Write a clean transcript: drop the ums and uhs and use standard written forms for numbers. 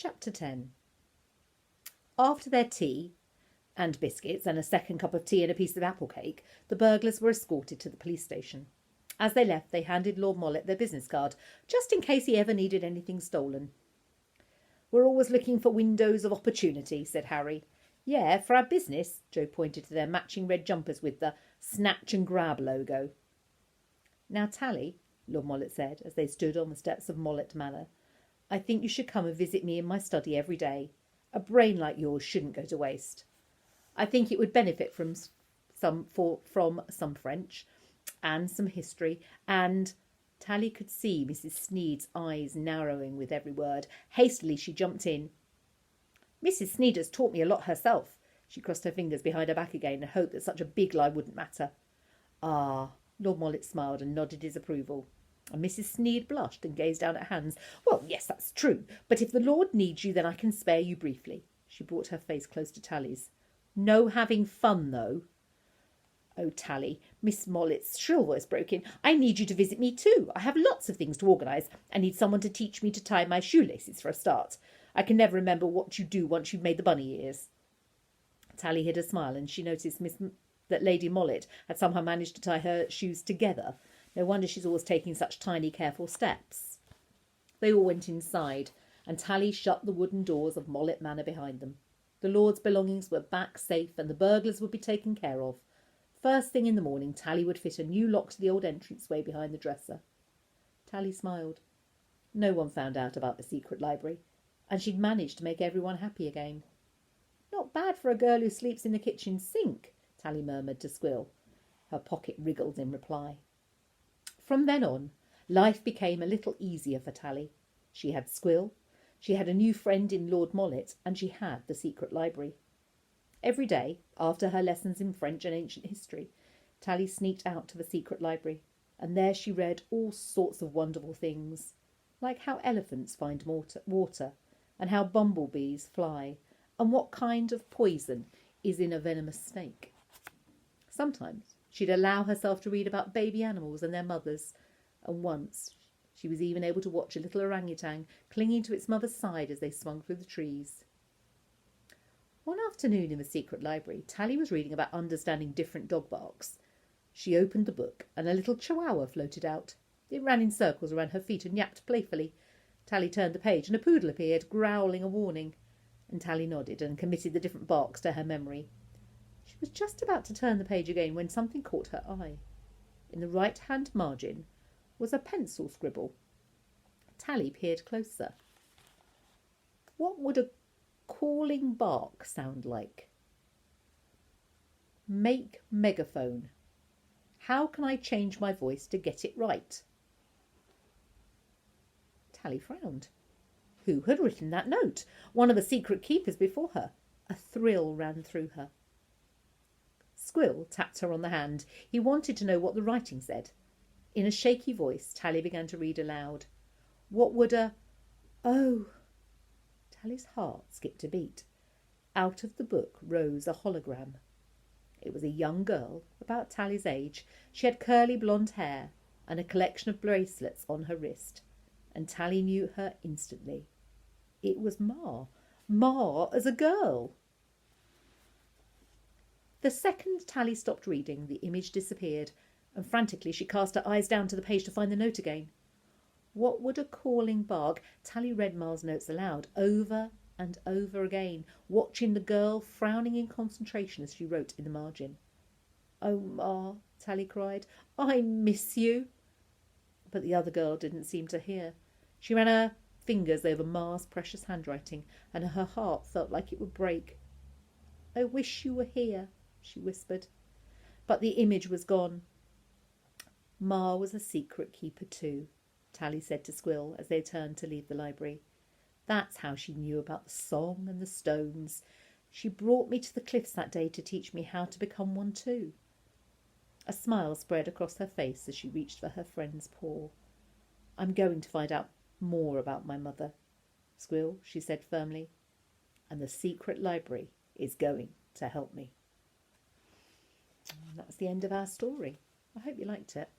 Chapter 10. After their tea and biscuits and a second cup of tea and a piece of apple cake, the burglars were escorted to the police station. As they left, they handed Lord Mollet their business card, just in case he ever needed anything stolen. "We're always looking for windows of opportunity," said Harry. "Yeah, for our business." Joe pointed to their matching red jumpers with the Snatch and Grab logo. "Now, Tally," Lord Mollet said, as they stood on the steps of Mollet Manor, "I think you should come and visit me in my study every day. A brain like yours shouldn't go to waste. I think it would benefit from some French and some history and—" Tally could see Mrs. Sneed's eyes narrowing with every word. Hastily she jumped in. "Mrs. Sneed has taught me a lot herself." She crossed her fingers behind her back again and hoped that such a big lie wouldn't matter. "Ah," Lord Mollet smiled and nodded his approval. And Mrs. Sneed blushed and gazed down at Hans. "Well, yes, that's true. But if the Lord needs you, then I can spare you briefly." She brought her face close to Tally's. "No having fun, though." "Oh, Tally," Miss Mollet's shrill voice broke in, "I need you to visit me too. I have lots of things to organise. I need someone to teach me to tie my shoelaces for a start. I can never remember what you do once you've made the bunny ears." Tally hid a smile, and she noticed that Lady Mollet had somehow managed to tie her shoes together. No wonder she's always taking such tiny, careful steps. They all went inside, and Tally shut the wooden doors of Mollet Manor behind them. The Lord's belongings were back safe, and the burglars would be taken care of. First thing in the morning, Tally would fit a new lock to the old entranceway behind the dresser. Tally smiled. No one found out about the secret library, and she'd managed to make everyone happy again. "Not bad for a girl who sleeps in the kitchen sink," Tally murmured to Squill. Her pocket wriggled in reply. From then on, life became a little easier for Tally. She had Squill, she had a new friend in Lord Mollet, and she had the secret library. Every day, after her lessons in French and ancient history, Tally sneaked out to the secret library, and there she read all sorts of wonderful things, like how elephants find water, and how bumblebees fly, and what kind of poison is in a venomous snake. Sometimes she'd allow herself to read about baby animals and their mothers, and once she was even able to watch a little orangutan clinging to its mother's side as they swung through the trees. One afternoon in the secret library, Tally was reading about understanding different dog barks. She opened the book, and a little chihuahua floated out. It ran in circles around her feet and yapped playfully. Tally turned the page, and a poodle appeared, growling a warning, and Tally nodded and committed the different barks to her memory. She was just about to turn the page again when something caught her eye. In the right-hand margin was a pencil scribble. Tally peered closer. What would a calling bark sound like? "Make megaphone. How can I change my voice to get it right?" Tally frowned. Who had written that note? One of the secret keepers before her. A thrill ran through her. Squill tapped her on the hand. He wanted to know what the writing said. In a shaky voice, Tally began to read aloud. What would a... Oh! Tally's heart skipped a beat. Out of the book rose a hologram. It was a young girl, about Tally's age. She had curly blonde hair and a collection of bracelets on her wrist, and Tally knew her instantly. It was Ma. Ma as a girl. The second Tally stopped reading, the image disappeared, and frantically she cast her eyes down to the page to find the note again. What would a calling bark? Tally read Ma's notes aloud, over and over again, watching the girl frowning in concentration as she wrote in the margin. "Oh, Ma," Tally cried, "I miss you." But the other girl didn't seem to hear. She ran her fingers over Ma's precious handwriting, and her heart felt like it would break. "I wish you were here," she whispered. But the image was gone. Ma was a secret keeper too, Tally said to Squill as they turned to leave the library. That's how she knew about the song and the stones. She brought me to the cliffs that day to teach me how to become one too. A smile spread across her face as she reached for her friend's paw. "I'm going to find out more about my mother, Squill," she said firmly, "and the secret library is going to help me." And that's the end of our story. I hope you liked it.